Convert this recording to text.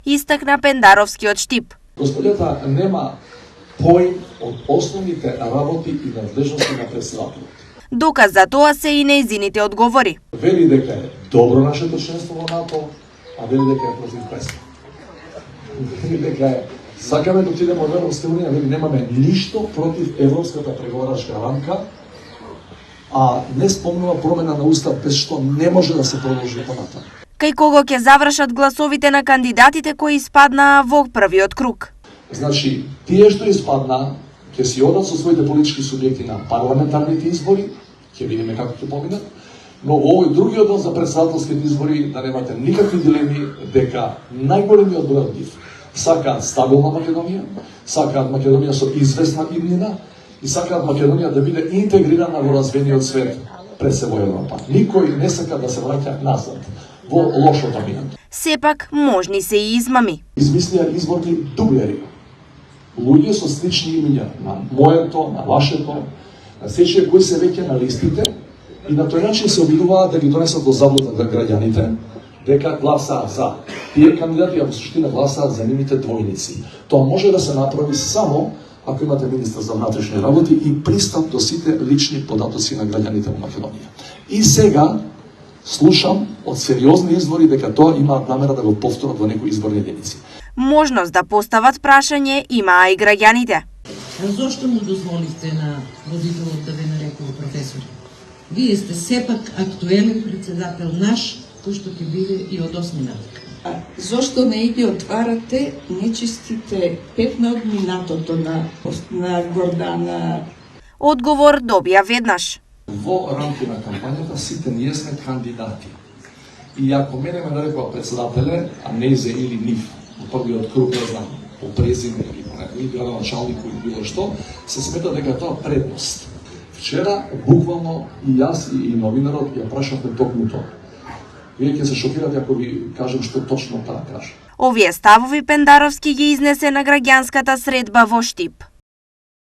истакна Пендаровскиот Штип. Господјата нема поим од основните работи и надлежности на председателот. Доказ за тоа се и нејзините одговори. Вели дека е добро нашето членство во НАТО, а вели дека е против ПЕСКО. Вели дека е сакаме да отидеме во Европска унија, вели немаме ништо против европската преговарачка рамка, а не спомнува промена на устав без што не може да се продолжи понатаму. Кај кого ќе завршат гласовите на кандидатите кои испаднаа во првиот круг? Значи, тие што испаднаа ќе си одат со своите политички субјекти на парламентарните избори, ќе видиме како ќе поминат, но во овој другиот дел за претседателските избори да немате никакви дилеми дека најголемиот број од нив сакаат стабилна Македонија, сакаат Македонија со известна иднина и сакаат Македонија да биде интегрирана во развиениот свет пред се во Европа. Никој не сака да се враќа назад во лошото минато. Сепак можни се и измами. Измислија изборни дублери. Луѓе со слични имиња, на моето, на вашето, на сечија кои се веќе на листите и на тој начин се обидуваат да ги донесат до заблуда на граѓаните, дека гласаат за тие кандидати, а во суштина гласаат за нивните двојници. Тоа може да се направи само ако имате министар за внатрешни работи и пристап до сите лични податоци на граѓаните во Македонија. И сега слушам од сериозни извори дека тоа имаат намера да го повторат во некои изборни единици. Можност да постават прашање имаа и граѓаните. Зошто му дозволихте на водителот да ве нарекува професор? Вие сте сепак актуелен председател наш, кој што ќе биде и од 8 натаму. Зошто не ги отварате нечистите петна од минатото на Гордана? Одговор добија веднаш. Во рамки на кампањата сите ние сме кандидати. И ако мене ме нарекува председателе, а не за или нив, во првиот круг, не знам, по презиме или по некој градоначалник или било што, се смета дека тоа предност. Вчера, буквално, и јас и новинарот ја прашавме токму тоа. Вие ќе се шокирате ако ви кажем што точно таа кажа. Овие ставови Пендаровски ги изнесе на граѓанската средба во Штип.